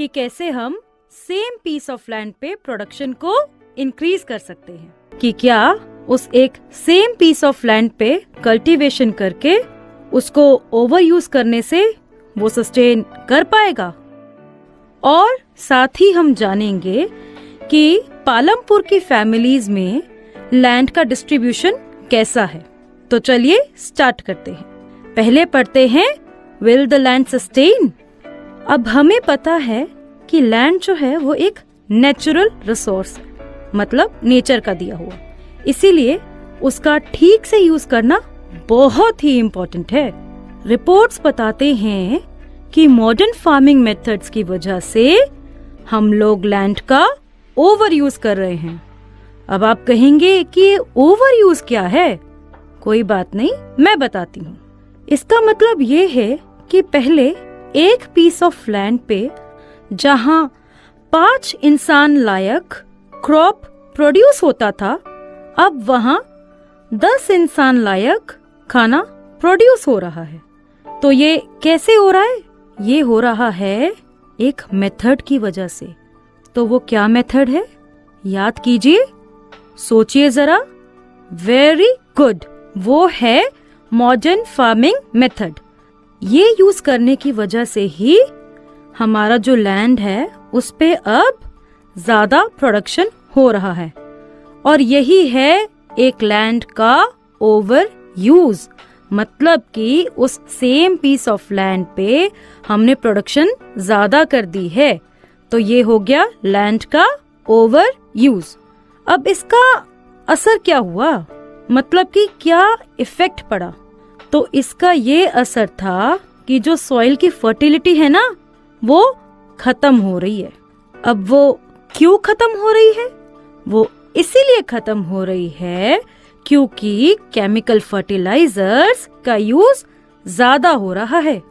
कि कैसे हम सेम पीस ऑफ लैंड पे प्रोडक्शन को इंक्रीज कर सकते हैं, कि क्या उस एक सेम पीस ऑफ लैंड पे कल्टीवेशन करके उसको ओवर यूज करने से वो सस्टेन कर पाएगा। और साथ ही हम जानेंगे कि पालमपुर की फैमिलीज में लैंड का डिस्ट्रीब्यूशन कैसा है। तो चलिए स्टार्ट करते हैं। पहले पढ़ते हैं विल द लैंड सस्टेन। अब हमें पता है कि लैंड जो है वो एक नेचुरल रिसोर्स है, मतलब नेचर का दिया हुआ, इसीलिए उसका ठीक से यूज करना बहुत ही इम्पोर्टेंट है। रिपोर्ट्स बताते हैं कि मॉडर्न फार्मिंग मेथड्स की वजह से हम लोग लैंड का ओवर यूज कर रहे हैं। अब आप कहेंगे कि ओवर यूज क्या है? कोई बात नहीं, मैं बताती हूँ। इसका मतलब ये है कि पहले एक पीस ऑफ लैंड पे जहाँ 5 इंसान लायक क्रॉप प्रोड्यूस होता था, अब वहाँ 10 इंसान लायक खाना प्रोड्यूस हो रहा है। तो ये कैसे हो रहा है? ये हो रहा है एक मेथड की वजह से। तो वो क्या मेथड है? याद कीजिए, सोचिए जरा। वेरी गुड, वो है मॉडर्न फार्मिंग मेथड। ये यूज करने की वजह से ही हमारा जो लैंड है उस पे अब ज्यादा प्रोडक्शन हो रहा है, और यही है एक लैंड का ओवर यूज। मतलब कि उस सेम पीस ऑफ लैंड पे हमने प्रोडक्शन ज्यादा कर दी है, तो ये हो गया लैंड का ओवर यूज। अब इसका असर क्या हुआ, मतलब कि क्या इफेक्ट पड़ा? तो इसका ये असर था कि जो सॉइल की फर्टिलिटी है ना, वो खत्म हो रही है। अब वो क्यों खत्म हो रही है? वो इसीलिए खत्म हो रही है क्योंकि केमिकल फर्टिलाइजर्स का यूज ज्यादा हो रहा है।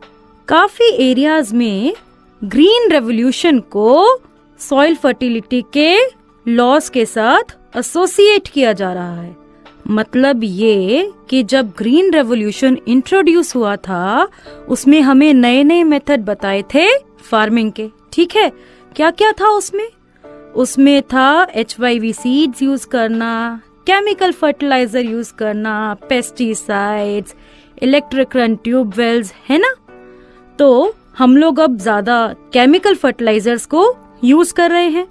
काफी एरियाज में ग्रीन रेवोल्यूशन को सॉइल फर्टिलिटी के लॉस के साथ एसोसिएट किया जा रहा है। मतलब ये कि जब ग्रीन रेवोल्यूशन इंट्रोड्यूस हुआ था, उसमें हमें नए नए मेथड बताए थे फार्मिंग के। ठीक है, क्या क्या था उसमें? उसमें था HYV सीड्स यूज करना, केमिकल फर्टिलाइजर यूज करना, pesticides, electric current tube wells, है ना। तो हम लोग अब ज्यादा केमिकल फर्टिलाइजर्स को यूज कर रहे हैं।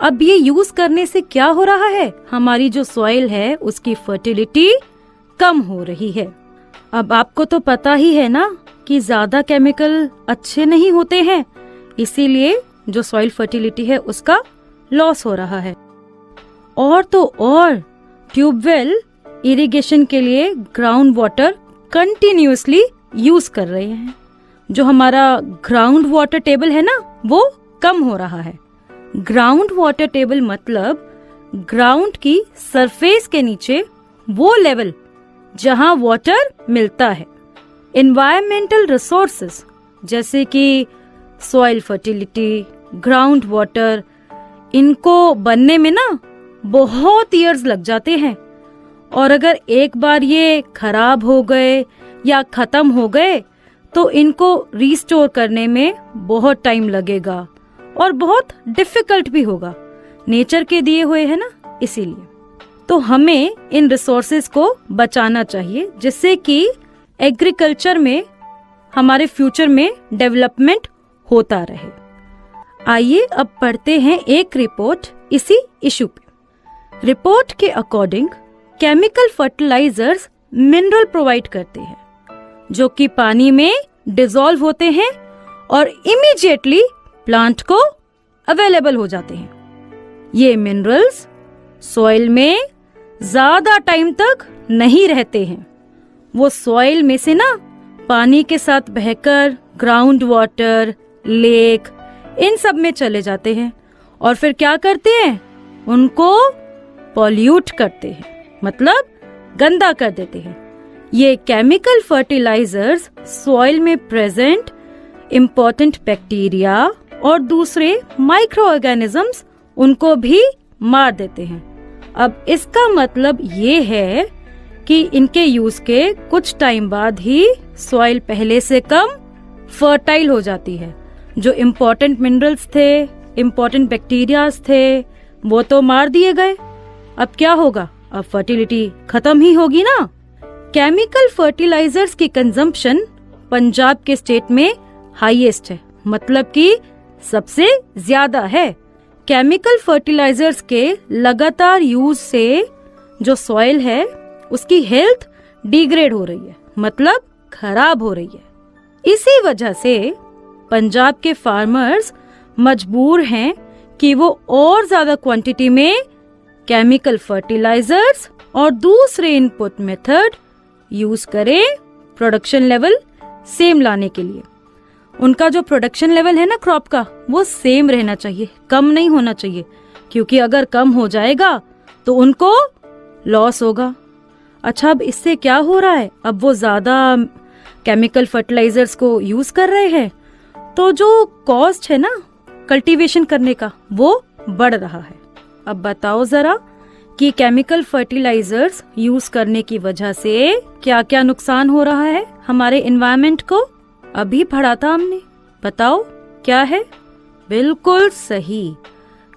अब ये यूज करने से क्या हो रहा है? हमारी जो सॉइल है उसकी फर्टिलिटी कम हो रही है। अब आपको तो पता ही है ना कि ज्यादा केमिकल अच्छे नहीं होते हैं, इसीलिए जो सॉइल फर्टिलिटी है उसका लॉस हो रहा है। और तो और ट्यूबवेल इरिगेशन के लिए ग्राउंड वाटर कंटिन्यूअसली यूज कर रहे हैं। जो हमारा ग्राउंड वाटर टेबल है ना, वो कम हो रहा है। ग्राउंड वाटर टेबल मतलब ग्राउंड की सरफेस के नीचे वो लेवल जहां वाटर मिलता है। एनवायरमेंटल रिसोर्सेस जैसे कि सॉइल फर्टिलिटी, ग्राउंड वाटर, इनको बनने में ना बहुत ईयर्स लग जाते हैं, और अगर एक बार ये खराब हो गए या खत्म हो गए तो इनको रिस्टोर करने में बहुत टाइम लगेगा और बहुत डिफिकल्ट भी होगा। नेचर के दिए हुए है ना, इसीलिए तो हमें इन रिसोर्सेज को बचाना चाहिए, जिससे कि एग्रीकल्चर में हमारे फ्यूचर में डेवलपमेंट होता रहे। आइए अब पढ़ते हैं एक रिपोर्ट इसी इशू पे। रिपोर्ट के according chemical fertilisers mineral provide करते हैं जो कि पानी में डिसॉल्व होते हैं और इमीडिएटली प्लांट को अवेलेबल हो जाते हैं। ये मिनरल्स सॉइल में ज्यादा टाइम तक नहीं रहते हैं, वो सॉइल में से ना पानी के साथ बहकर ग्राउंड वाटर, लेक, इन सब में चले जाते हैं और फिर क्या करते हैं, उनको पॉल्यूट करते हैं, मतलब गंदा कर देते हैं। ये केमिकल फर्टिलाइजर्स सॉइल में प्रेजेंट इम्पोर्टेंट बैक्टीरिया और दूसरे माइक्रो ऑर्गेनिजम्स उनको भी मार देते हैं। अब इसका मतलब ये है कि इनके यूज के कुछ टाइम बाद ही सॉइल पहले से कम फर्टाइल हो जाती है। जो इम्पोर्टेंट मिनरल्स थे, इम्पोर्टेंट बैक्टीरियाज थे, वो तो मार दिए गए। अब क्या होगा? अब फर्टिलिटी खत्म ही होगी ना। केमिकल फर्टिलाइजर्स की कंजम्पशन पंजाब के स्टेट में हाईएस्ट है, मतलब कि सबसे ज्यादा है। केमिकल फर्टिलाइजर्स के लगातार यूज से जो सॉइल है उसकी हेल्थ डिग्रेड हो रही है, मतलब खराब हो रही है। इसी वजह से पंजाब के फार्मर्स मजबूर हैं कि वो और ज्यादा क्वांटिटी में केमिकल फर्टिलाइजर्स और दूसरे इनपुट मेथड यूज करें प्रोडक्शन लेवल सेम लाने के लिए। उनका जो प्रोडक्शन लेवल है ना क्रॉप का, वो सेम रहना चाहिए, कम नहीं होना चाहिए, क्योंकि अगर कम हो जाएगा तो उनको लॉस होगा। अच्छा, अब इससे क्या हो रहा है? अब वो ज्यादा केमिकल फर्टिलाइजर्स को यूज कर रहे हैं, तो जो कॉस्ट है ना कल्टीवेशन करने का, वो बढ़ रहा है। अब बताओ जरा कि केमिकल फर्टिलाइजर्स यूज करने की वजह से क्या क्या नुकसान हो रहा है हमारे एनवायरनमेंट को। अभी पढ़ा था हमने, बताओ क्या है? बिल्कुल सही,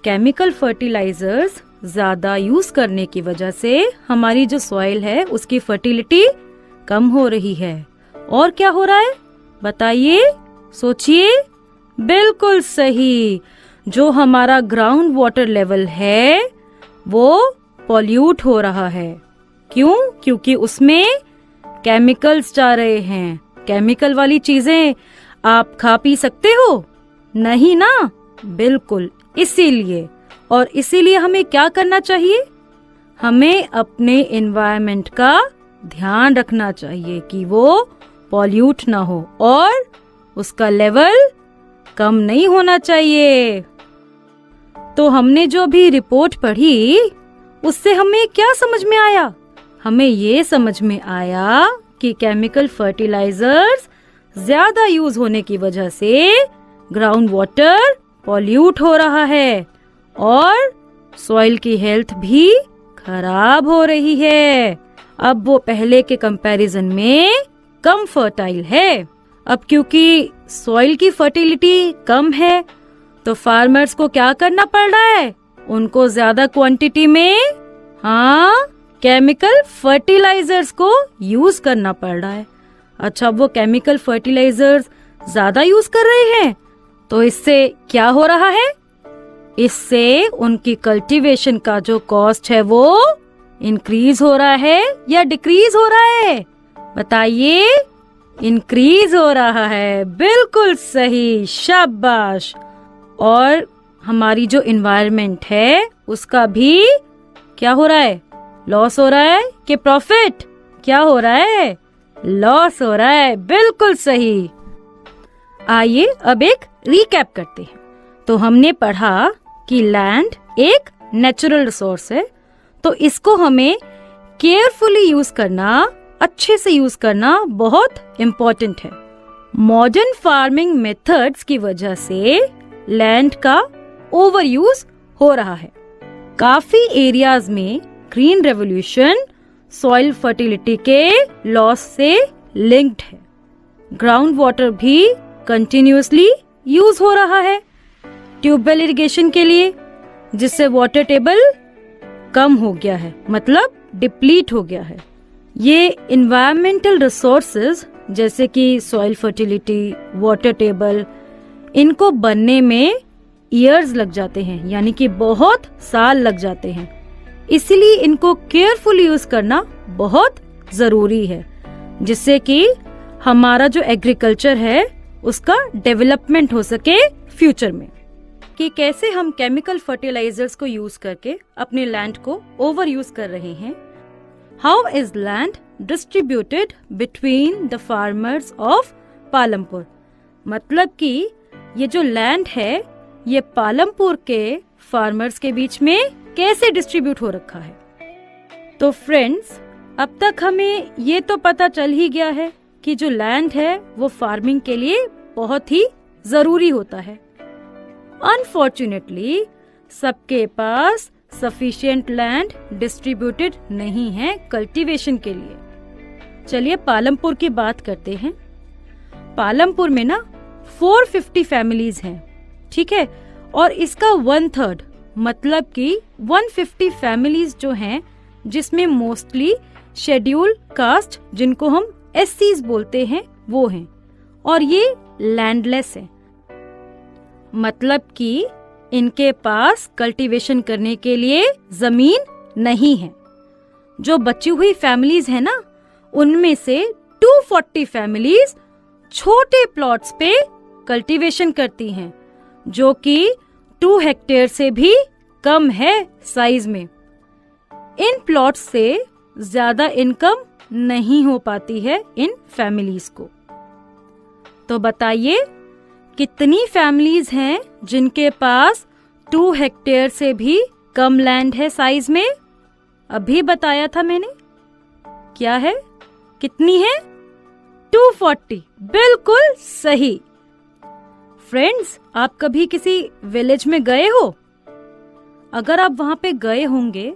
केमिकल फर्टिलाइजर्स ज्यादा यूज करने की वजह से हमारी जो सॉइल है उसकी फर्टिलिटी कम हो रही है। और क्या हो रहा है बताइए, सोचिए। बिल्कुल सही, जो हमारा ग्राउंड वाटर लेवल है वो पॉल्यूट हो रहा है। क्यों? क्योंकि उसमें केमिकल्स जा रहे हैं। केमिकल वाली चीजें आप खा पी सकते हो? नहीं ना, बिल्कुल। इसीलिए हमें क्या करना चाहिए? हमें अपने एनवायरनमेंट का ध्यान रखना चाहिए कि वो पॉल्यूट ना हो और उसका लेवल कम नहीं होना चाहिए। तो हमने जो भी रिपोर्ट पढ़ी उससे हमें क्या समझ में आया? हमें ये समझ में आया कि केमिकल फर्टिलाइजर्स ज्यादा यूज होने की वजह से ग्राउंड वाटर पॉल्यूट हो रहा है और सॉइल की हेल्थ भी खराब हो रही है। अब वो पहले के कंपैरिजन में कम फर्टाइल है। अब क्योंकि सॉइल की फर्टिलिटी कम है तो फार्मर्स को क्या करना पड़ रहा है? उनको ज्यादा क्वांटिटी में केमिकल फर्टिलाइजर्स को यूज करना पड़ रहा है। अच्छा, वो केमिकल फर्टिलाइजर्स ज्यादा यूज कर रहे हैं तो इससे क्या हो रहा है? इससे उनकी कल्टीवेशन का जो कॉस्ट है वो इंक्रीज हो रहा है या डिक्रीज हो रहा है? बताइए। इंक्रीज हो रहा है, बिल्कुल सही, शाबाश। और हमारी जो एनवायरनमेंट है उसका भी क्या हो रहा है? लॉस हो रहा है कि प्रॉफिट? क्या हो रहा है? लॉस हो रहा है, बिल्कुल सही। आइए अब एक रिकैप करते हैं। तो हमने पढ़ा कि लैंड एक नेचुरल रिसोर्स है, तो इसको हमें केयरफुली यूज करना, अच्छे से यूज करना बहुत इम्पोर्टेंट है। मॉडर्न फार्मिंग मेथड्स की वजह से लैंड का ओवर यूज हो रहा है। काफी एरियाज में ग्रीन रेवोल्यूशन सॉइल फर्टिलिटी के लॉस से लिंक्ड है। ग्राउंड वाटर भी कंटिन्यूअसली यूज हो रहा है ट्यूबवेल इरिगेशन के लिए, जिससे वाटर टेबल कम हो गया है, मतलब डिप्लीट हो गया है। ये इन्वायरमेंटल रिसोर्सेज जैसे कि सॉइल फर्टिलिटी, वाटर टेबल, इनको बनने में ईयर्स लग जाते हैं, यानी कि बहुत साल लग जाते हैं। इसलिए इनको केयरफुली यूज करना बहुत जरूरी है, जिससे कि हमारा जो एग्रीकल्चर है उसका डेवलपमेंट हो सके फ्यूचर में। कि कैसे हम केमिकल फर्टिलाइजर्स को यूज करके अपने लैंड को ओवर यूज कर रहे हैं। How is land distributed between the farmers of Palampur, मतलब कि ये जो लैंड है ये पालमपुर के फार्मर्स के बीच में कैसे डिस्ट्रीब्यूट हो रखा है। तो फ्रेंड्स, अब तक हमें ये तो पता चल ही गया है कि जो लैंड है वो फार्मिंग के लिए बहुत ही जरूरी होता है। अनफॉर्चुनेटली सबके पास सफिशिएंट लैंड डिस्ट्रीब्यूटेड नहीं है कल्टीवेशन के लिए। चलिए पालमपुर की बात करते हैं। पालमपुर में ना 450 फैमिलीज हैं, ठीक है। और इसका 1/3 मतलब कि 150 फैमिलीज जो हैं, जिसमें मोस्टली शेड्यूल कास्ट, जिनको हम एससीज बोलते हैं, वो हैं। और ये लैंडलेस है, मतलब कि इनके पास कल्टीवेशन करने के लिए जमीन नहीं है। जो बची हुई फैमिलीज है ना, उनमें से 240 फैमिलीज छोटे प्लॉट्स पे कल्टीवेशन करती हैं, जो कि 2 हेक्टेयर से भी कम है साइज में। इन प्लॉट्स से ज्यादा इनकम नहीं हो पाती है इन फैमिलीज को। तो बताइए कितनी फैमिलीज हैं जिनके पास 2 हेक्टेयर से भी कम लैंड है साइज में? अभी बताया था मैंने। क्या है, कितनी है? 240। बिल्कुल सही। फ्रेंड्स, आप कभी किसी विलेज में गए हो? अगर आप वहां पे गए होंगे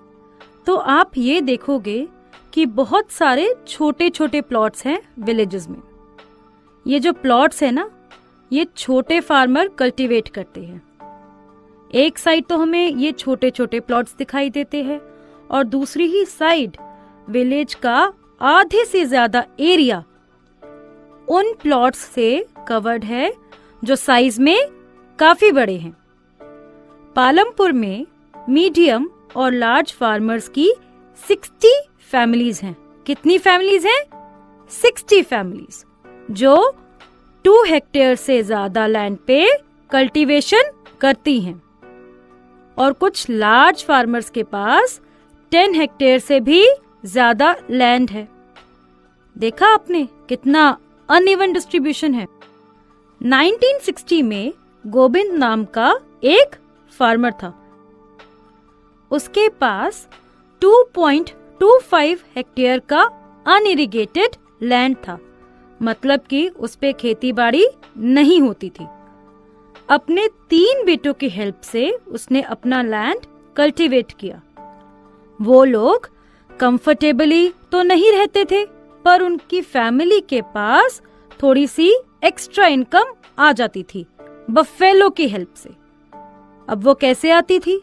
तो आप ये देखोगे कि बहुत सारे छोटे छोटे प्लॉट्स हैं विलेजेस में। ये जो प्लॉट्स है ना, ये छोटे फार्मर कल्टीवेट करते हैं। एक साइड तो हमें ये छोटे छोटे प्लॉट्स दिखाई देते हैं और दूसरी ही साइड विलेज का आधे से ज्यादा एरिया उन प्लॉट्स से कवर्ड है जो साइज में काफी बड़े हैं। पालमपुर में मीडियम और लार्ज फार्मर्स की 60 फैमिलीज हैं। कितनी फैमिलीज हैं? 60 फैमिलीज, जो 2 हेक्टेयर से ज्यादा लैंड पे कल्टीवेशन करती हैं। और कुछ लार्ज फार्मर्स के पास 10 हेक्टेयर से भी ज्यादा लैंड है। देखा आपने कितना अनइवन डिस्ट्रीब्यूशन है। 1960 में गोविंद नाम का एक फार्मर था। उसके पास 2.25 हेक्टेयर का अनइरिगेटेड लैंड था, मतलब कि उस पे खेती बाड़ी नहीं होती थी। अपने 3 बेटों की हेल्प से उसने अपना लैंड कल्टीवेट किया। वो लोग कंफर्टेबली तो नहीं रहते थे, पर उनकी फैमिली के पास थोड़ी सी एक्स्ट्रा इनकम आ जाती थी बफेलो की हेल्प से। अब वो कैसे आती थी?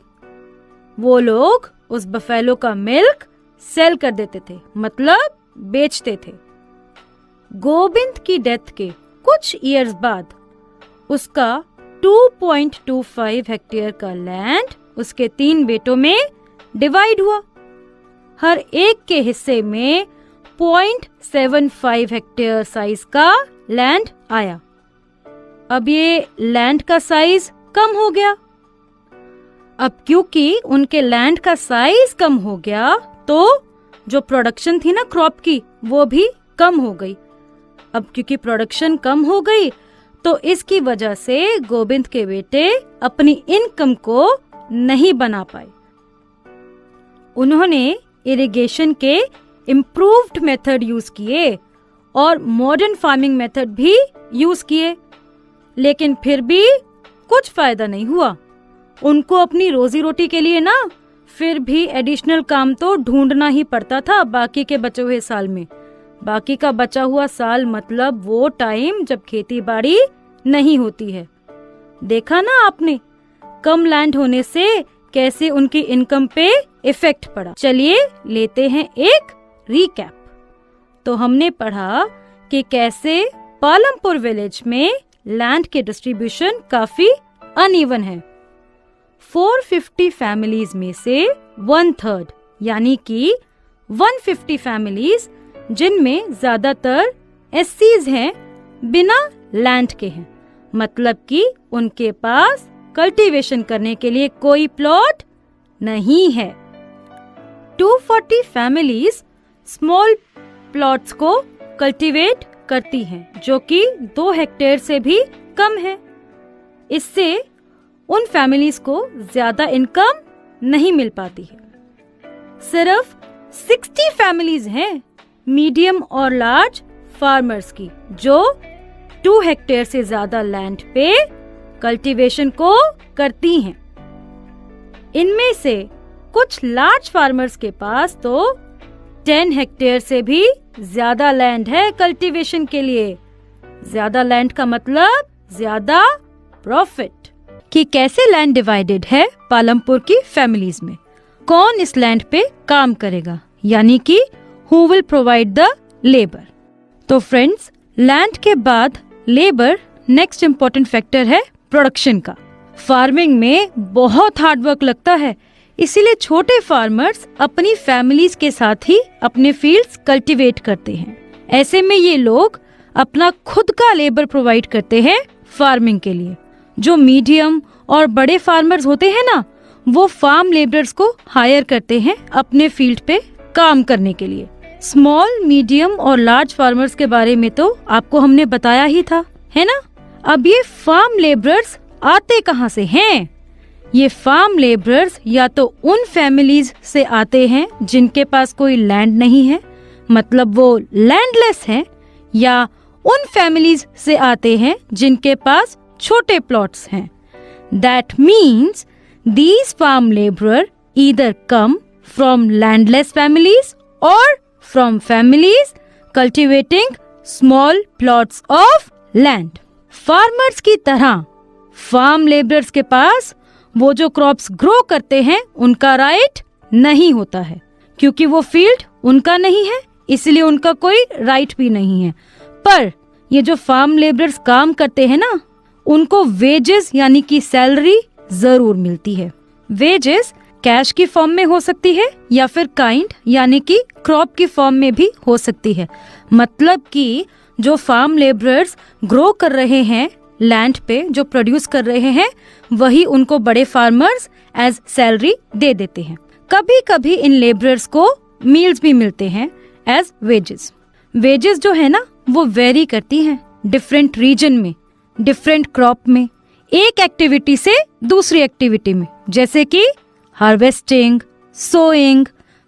वो लोग उस बफेलो का मिल्क सेल कर देते थे, मतलब बेचते थे। गोविंद की डेथ के कुछ इयर्स बाद उसका 2.25 हेक्टेयर का लैंड उसके 3 बेटों में डिवाइड हुआ। हर एक के हिस्से में 0.75 हेक्टेयर साइज का लैंड आया। अब ये लैंड का साइज कम हो गया। अब क्योंकि उनके लैंड का साइज कम हो गया, तो जो प्रोडक्शन थी ना क्रॉप की, वो भी कम हो गई। अब क्योंकि प्रोडक्शन कम हो गई, तो इसकी वजह से गोविंद के बेटे अपनी इनकम को नहीं बना पाए। उन्होंने इरिगेशन के इम्प्रूव्ड मेथड यूज किए और मॉडर्न फार्मिंग मेथड भी यूज किए, लेकिन फिर भी कुछ फायदा नहीं हुआ। उनको अपनी रोजी रोटी के लिए ना फिर भी एडिशनल काम तो ढूंढना ही पड़ता था बाकी के बचे हुए साल में। बाकी का बचा हुआ साल मतलब वो टाइम जब खेती बाड़ी नहीं होती है। देखा ना आपने कम लैंड होने से कैसे उनकी इनकम पे इफेक्ट पड़ा। चलिए लेते हैं एक रीकैप। तो हमने पढ़ा कि कैसे पालमपुर विलेज में लैंड के डिस्ट्रीब्यूशन काफी अनइवन है। 450 फैमिलीज में से 1/3 यानी कि 150 फैमिलीज, जिनमें ज्यादातर एससीज हैं, बिना लैंड के हैं, मतलब कि उनके पास कल्टीवेशन करने के लिए कोई प्लॉट नहीं है। 240 फैमिलीज स्मॉल प्लॉट्स को कल्टीवेट करती हैं, जो कि 2 हेक्टेयर से भी कम है। इससे उन फैमिलीज को ज्यादा इनकम नहीं मिल पाती है। सिर्फ 60 फैमिलीज हैं मीडियम और लार्ज फार्मर्स की, जो 2 हेक्टेयर से ज्यादा लैंड पे कल्टीवेशन को करती हैं। इनमें से कुछ लार्ज फार्मर्स के पास तो 10 हेक्टेयर से भी ज्यादा लैंड है कल्टीवेशन के लिए। ज्यादा लैंड का मतलब ज्यादा प्रॉफिट। कि कैसे लैंड डिवाइडेड है पालमपुर की फैमिलीज में, कौन इस लैंड पे काम करेगा, यानी कि who will provide the labour. तो फ्रेंड्स, लैंड के बाद लेबर नेक्स्ट इम्पोर्टेंट फैक्टर है प्रोडक्शन का। फार्मिंग में बहुत हार्ड वर्क लगता है, इसीलिए छोटे फार्मर्स अपनी फैमिलीज के साथ ही अपने फील्ड्स कल्टीवेट करते हैं। ऐसे में ये लोग अपना खुद का लेबर प्रोवाइड करते हैं फार्मिंग के लिए। जो मीडियम और बड़े फार्मर्स होते हैं ना, वो फार्म लेबरर्स को हायर करते हैं अपने फील्ड पे काम करने के लिए। स्मॉल, मीडियम और लार्ज फार्मर्स के बारे में तो आपको हमने बताया ही था, है ना। अब ये फार्म लेबरर्स आते कहाँ से हैं? ये फार्म लेबरर्स या तो उन फैमिलीज से आते हैं जिनके पास कोई लैंड नहीं है, मतलब वो लैंडलेस हैं, या उन फैमिलीज से आते हैं जिनके पास छोटे प्लॉट्स हैं। That means these farm laborer either come from landless families or from families cultivating small plots of land. Farmers की तरह फार्म लेबरर्स के पास वो जो क्रॉप्स ग्रो करते हैं उनका राइट नहीं होता है, क्योंकि वो फील्ड उनका नहीं है, इसलिए उनका कोई राइट भी नहीं है। पर ये जो फार्म लेबरर्स काम करते हैं ना, उनको वेजेस यानी कि सैलरी जरूर मिलती है। वेजेस कैश की फॉर्म में हो सकती है या फिर काइंड यानी कि क्रॉप की फॉर्म में भी हो सकती है। मतलब कि जो फार्म लेबरर्स ग्रो कर रहे हैं लैंड पे, जो प्रोड्यूस कर रहे हैं, वही उनको बड़े फार्मर्स एज सैलरी दे देते हैं। कभी कभी इन लेबरर्स को मील्स भी मिलते हैं एज वेजेस। वेजेस जो है ना, वो वेरी करती हैं डिफरेंट रीजन में, डिफरेंट क्रॉप में, एक एक्टिविटी से दूसरी एक्टिविटी में, जैसे कि हार्वेस्टिंग, सोइंग।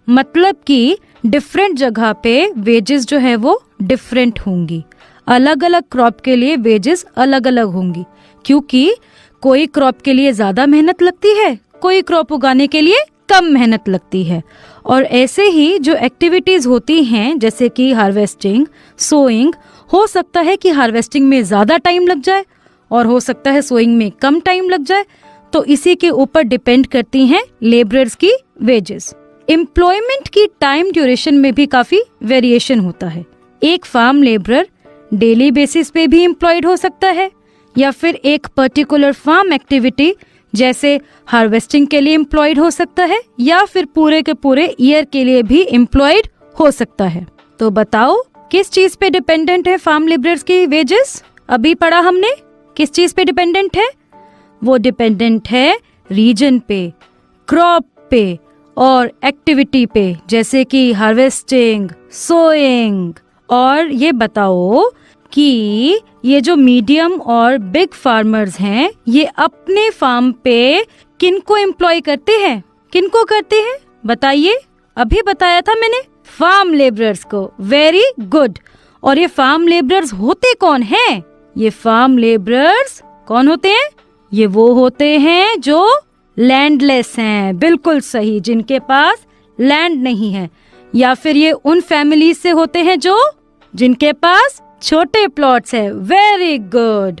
मतलब कि डिफरेंट जगह पे वेजेस जो है वो डिफरेंट होंगी। अलग अलग क्रॉप के लिए वेजेस अलग अलग होंगी, क्योंकि कोई क्रॉप के लिए ज्यादा मेहनत लगती है, कोई क्रॉप उगाने के लिए कम मेहनत लगती है। और ऐसे ही जो एक्टिविटीज होती हैं जैसे कि हार्वेस्टिंग, सोइंग, हो सकता है कि हार्वेस्टिंग में ज्यादा टाइम लग जाए और हो सकता है सोइंग में कम टाइम लग जाए, तो इसी के ऊपर डिपेंड करती हैं लेबरर्स की वेजेस। एम्प्लॉयमेंट की टाइम ड्यूरेशन में भी काफी वेरिएशन होता है। एक फार्म लेबरर डेली बेसिस पे भी एम्प्लॉयड हो सकता है, या फिर एक पर्टिकुलर फार्म एक्टिविटी जैसे हार्वेस्टिंग के लिए एम्प्लॉयड हो सकता है, या फिर पूरे के पूरे ईयर के लिए भी एम्प्लॉयड हो सकता है। तो बताओ किस चीज पे डिपेंडेंट है फार्म लेबरर्स की वेजेस? अभी पढ़ा हमने, किस चीज पे डिपेंडेंट है? वो डिपेंडेंट है रीजन पे, क्रॉप पे और एक्टिविटी पे, जैसे कि हार्वेस्टिंग, सोइंग। और ये बताओ कि ये जो मीडियम और बिग फार्मर्स हैं, ये अपने फार्म पे किनको एम्प्लॉय करते हैं? किनको करते हैं बताइए? अभी बताया था मैंने, फार्म लेबरर्स को। Very good. और ये फार्म लेबरर्स होते कौन हैं? ये फार्म लेबरर्स कौन होते हैं? ये वो होते हैं जो लैंडलेस हैं। बिल्कुल सही, जिनके पास लैंड नहीं है। या फिर ये उन फैमिलीज से होते हैं जो जिनके पास छोटे प्लॉट्स है। Very good.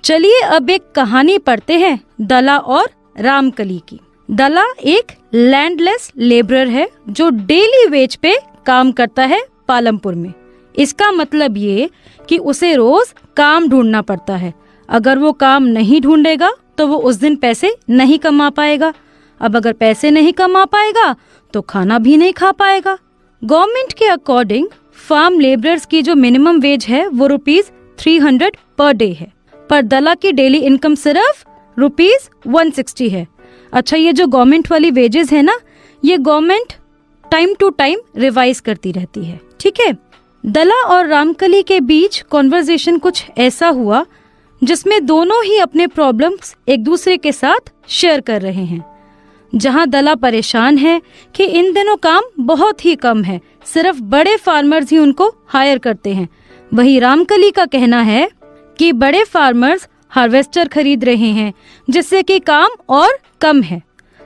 चलिए अब एक कहानी पढ़ते हैं दला और रामकली की। दला एक लैंडलेस लेबरर है जो डेली वेज पे काम करता है पालमपुर में। इसका मतलब ये कि उसे रोज काम ढूंढना पड़ता है। अगर वो काम नहीं ढूंढेगा तो वो उस दिन पैसे नहीं कमा पाएगा। अब अगर पैसे नहीं कमा पाएगा तो खाना भी नहीं खा पाएगा। गवर्नमेंट के अकॉर्डिंग फार्म लेबरर्स की जो मिनिमम वेज है वो ₹300 पर डे है, पर दला की डेली इनकम सिर्फ ₹160 है। अच्छा, ये जो गवर्नमेंट वाली वेजेस है ना, ये government time to time revise करती रहती है। ठीक है। दला और रामकली के बीच कॉन्वर्सेशन कुछ ऐसा हुआ जिसमें दोनों ही अपने प्रॉब्लम्स एक दूसरे के साथ शेयर कर रहे हैं। जहां दला परेशान है कि इन दिनों काम बहुत ही कम है, सिर्फ बड़े फार्मर्स ही उनको हायर करते हैं, वही रामकली का कहना है कि बड़े फार्मर्स हार्वेस्टर खरीद रहे हैं जिससे कि काम और कम है।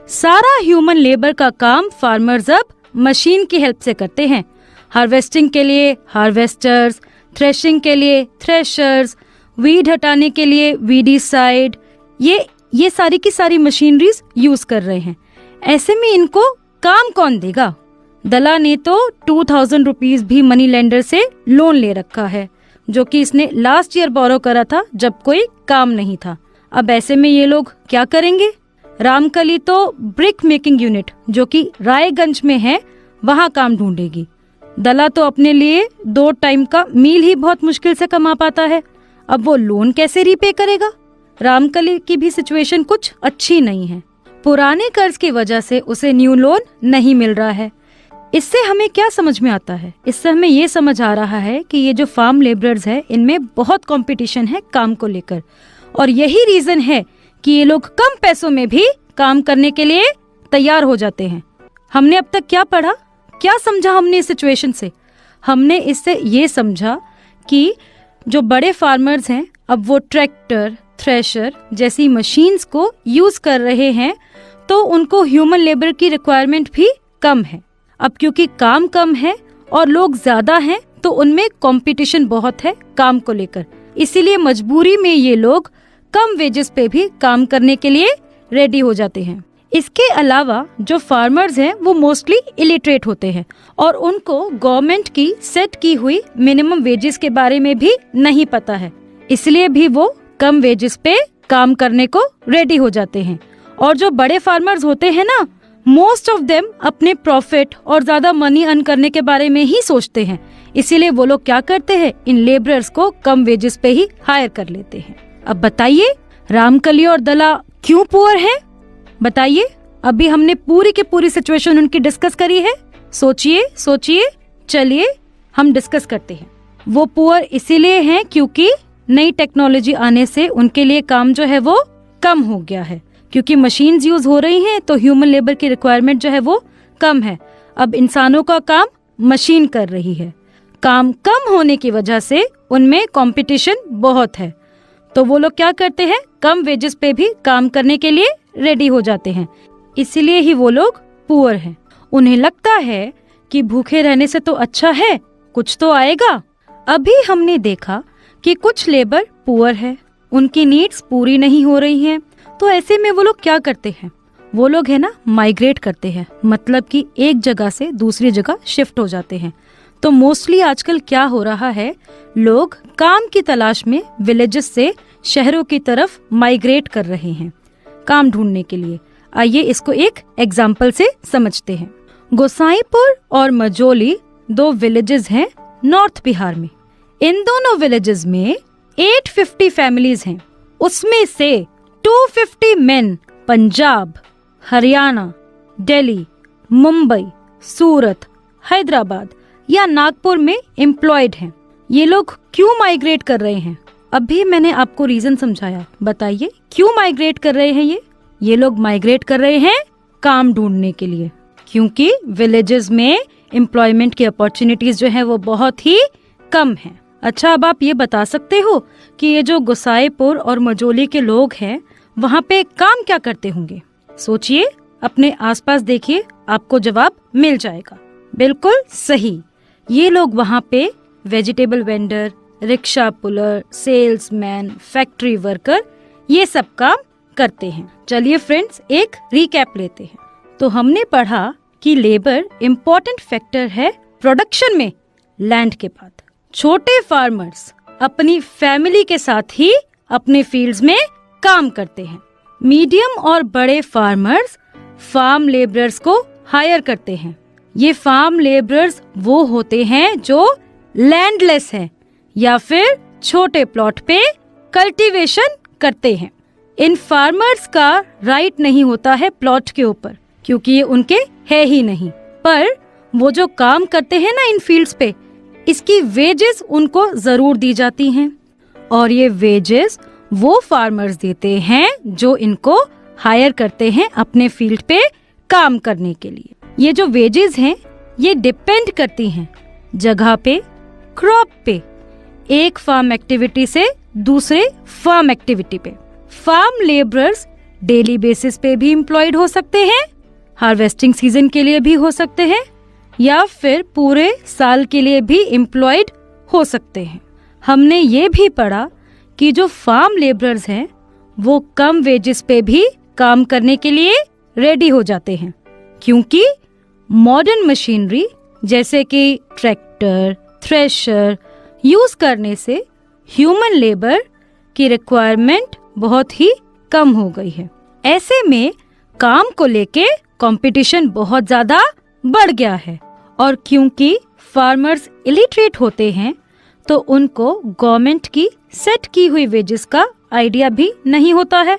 सारा ह्यूमन लेबर का काम फार्मर्स अब मशीन की हेल्प से करते हैं। हार्वेस्टिंग के लिए हार्वेस्टर्स, थ्रेशिंग के लिए थ्रेशर्स, वीड हटाने के लिए वीडीसाइड, ये सारी की सारी मशीनरीज यूज कर रहे हैं। ऐसे में इनको काम कौन देगा? दला ने तो 2000 रुपीज भी मनी लेंडर से लोन ले रखा है, जो कि इसने लास्ट ईयर बोरो करा था जब कोई काम नहीं था। अब ऐसे में ये लोग क्या करेंगे? रामकली तो ब्रिक मेकिंग यूनिट, जो कि रायगंज में है, वहाँ काम ढूंढेगी। दला तो अपने लिए 2 टाइम का मील ही बहुत मुश्किल से कमा पाता है। अब वो लोन कैसे रीपे करेगा? रामकली की भी सिचुएशन कुछ अच्छी नहीं है। पुराने कर्ज की वजह से उसे न्यू लोन नहीं मिल रहा है। इससे हमें क्या समझ में आता है? इससे हमें ये समझ आ रहा है कि ये जो फार्म लेबरर्स है, इनमें बहुत कंपटीशन है काम को लेकर, और यही रीजन है कि ये लोग कम पैसों में भी काम करने के लिए तैयार हो जाते हैं। हमने अब तक क्या पढ़ा, क्या समझा हमने इस सिचुएशन से? हमने इससे ये समझा कि जो बड़े फार्मर्स हैं, अब वो ट्रैक्टर, थ्रेशर जैसी मशीन्स को यूज कर रहे हैं, तो उनको ह्यूमन लेबर की रिक्वायरमेंट भी कम है। अब क्योंकि काम कम है और लोग ज्यादा हैं, तो उनमें कंपटीशन बहुत है काम को लेकर। इसीलिए मजबूरी में ये लोग कम वेजेस पे भी काम करने के लिए रेडी हो जाते हैं। इसके अलावा जो फार्मर्स हैं, वो मोस्टली इलिटरेट होते हैं और उनको गवर्नमेंट की सेट की हुई मिनिमम वेजेस के बारे में भी नहीं पता है। इसलिए भी वो कम वेजेस पे काम करने को रेडी हो जाते हैं। और जो बड़े फार्मर्स होते हैं ना, मोस्ट ऑफ देम अपने प्रॉफिट और ज्यादा मनी अर्न करने के बारे में ही सोचते हैं। इसीलिए वो लोग क्या करते हैं, इन लेबरर्स को कम वेजेस पे ही हायर कर लेते हैं। अब बताइए, रामकली और दला क्यों पुअर हैं? बताइए। अभी हमने पूरी की पूरी सिचुएशन उनकी डिस्कस करी है। सोचिए, चलिए हम डिस्कस करते हैं। वो पुअर इसीलिए हैं क्योंकि नई टेक्नोलॉजी आने से उनके लिए काम जो है वो कम हो गया है। क्योंकि मशीन्स यूज हो रही हैं, तो ह्यूमन लेबर की रिक्वायरमेंट जो है वो कम है। अब इंसानों का काम मशीन कर रही है। काम कम होने की वजह से उनमें कंपटीशन बहुत है, तो वो लोग क्या करते हैं, कम वेजेस पे भी काम करने के लिए रेडी हो जाते हैं। इसीलिए ही वो लोग पुअर हैं। उन्हें लगता है कि भूखे रहने से तो अच्छा है, कुछ तो आएगा। अभी हमने देखा कि कुछ लेबर पुअर है, उनकी नीड्स पूरी नहीं हो रही हैं, तो ऐसे में वो लोग क्या करते हैं, वो लोग है ना माइग्रेट करते हैं, मतलब कि एक जगह से दूसरी जगह शिफ्ट हो जाते हैं। तो मोस्टली आजकल क्या हो रहा है, लोग काम की तलाश में विलेजेस से शहरों की तरफ माइग्रेट कर रहे हैं काम ढूंढने के लिए। आइए इसको एक एग्जाम्पल से समझते हैं। गोसाईपुर और मजोली 2 विलेजेस हैं नॉर्थ बिहार में। इन दोनों विलेजेस में 850 फैमिलीज हैं। उसमें से 250 मेन पंजाब, हरियाणा, दिल्ली, मुंबई, सूरत, हैदराबाद या नागपुर में एम्प्लॉयड हैं। ये लोग क्यों माइग्रेट कर रहे हैं? अभी मैंने आपको रीजन समझाया, बताइए क्यों माइग्रेट कर रहे हैं ये लोग माइग्रेट कर रहे हैं काम ढूंढने के लिए, क्योंकि विलेजेस में एम्प्लॉयमेंट की अपॉर्चुनिटीज जो है वो बहुत ही कम है। अच्छा, अब आप ये बता सकते हो कि ये जो गोसाईपुर और मजोली के लोग हैं, वहाँ पे काम क्या करते होंगे? सोचिए, अपने आसपास देखिए, आपको जवाब मिल जाएगा। बिल्कुल सही, ये लोग वहाँ पे vegetable vendor, rickshaw puller, salesman, factory worker, ये सब काम करते हैं। चलिए फ्रेंड्स, एक रिकैप लेते हैं। तो हमने पढ़ा कि लेबर इम्पोर्टेंट फैक्टर है प्रोडक्शन में लैंड के बाद। छोटे फार्मर्स अपनी फैमिली के साथ ही अपने फील्ड्स में काम करते हैं। मीडियम और बड़े फार्मर्स फार्म लेबरर्स को हायर करते हैं। ये फार्म लेबरर्स वो होते हैं जो लैंडलेस हैं या फिर छोटे प्लॉट पे कल्टीवेशन करते हैं। इन फार्मर्स का राइट नहीं होता है प्लॉट के ऊपर, क्योंकि ये उनके है ही नहीं। पर वो जो काम करते हैं ना इन फील्ड्स पे, इसकी वेजेस उनको जरूर दी जाती हैं, और ये वेजेस वो फार्मर्स देते हैं जो इनको हायर करते हैं अपने फील्ड पे काम करने के लिए। ये जो वेजेस हैं, ये डिपेंड करती हैं जगह पे, क्रॉप पे, एक फार्म एक्टिविटी से दूसरे फार्म एक्टिविटी पे। फार्म लेबरर्स डेली बेसिस पे भी एम्प्लॉयड हो सकते हैं, हार्वेस्टिंग सीजन के लिए भी हो सकते हैं, या फिर पूरे साल के लिए भी एम्प्लॉयड हो सकते हैं। हमने ये भी पढ़ा कि जो फार्म लेबरर्स हैं वो कम वेजेस पे भी काम करने के लिए रेडी हो जाते हैं, क्योंकि मॉडर्न मशीनरी जैसे कि ट्रैक्टर, थ्रेशर यूज करने से ह्यूमन लेबर की रिक्वायरमेंट बहुत ही कम हो गई है। ऐसे में काम को लेके कंपटीशन बहुत ज्यादा बढ़ गया है, और क्योंकि फार्मर्स इलिटरेट होते हैं तो उनको गवर्नमेंट की सेट की हुई वेजेस का आइडिया भी नहीं होता है,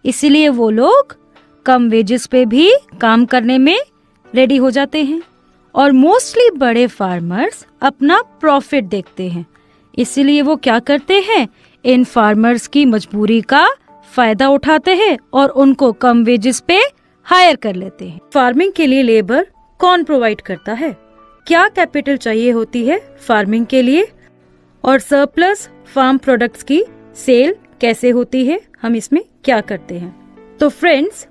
इसीलिए वो लोग कम वेजेस पे भी काम करने में रेडी हो जाते हैं। और मोस्टली बड़े फार्मर्स अपना प्रॉफिट देखते हैं, इसीलिए वो क्या करते हैं, इन फार्मर्स की मजबूरी का फायदा उठाते हैं और उनको कम वेजेस पे हायर कर लेते हैं। फार्मिंग के लिए लेबर कौन प्रोवाइड करता है? क्या कैपिटल चाहिए होती है फार्मिंग के लिए? और सरप्लस फार्म प्रोडक्ट्स की सेल कैसे होती है? हम इसमें क्या करते हैं? तो फ्रेंड्स,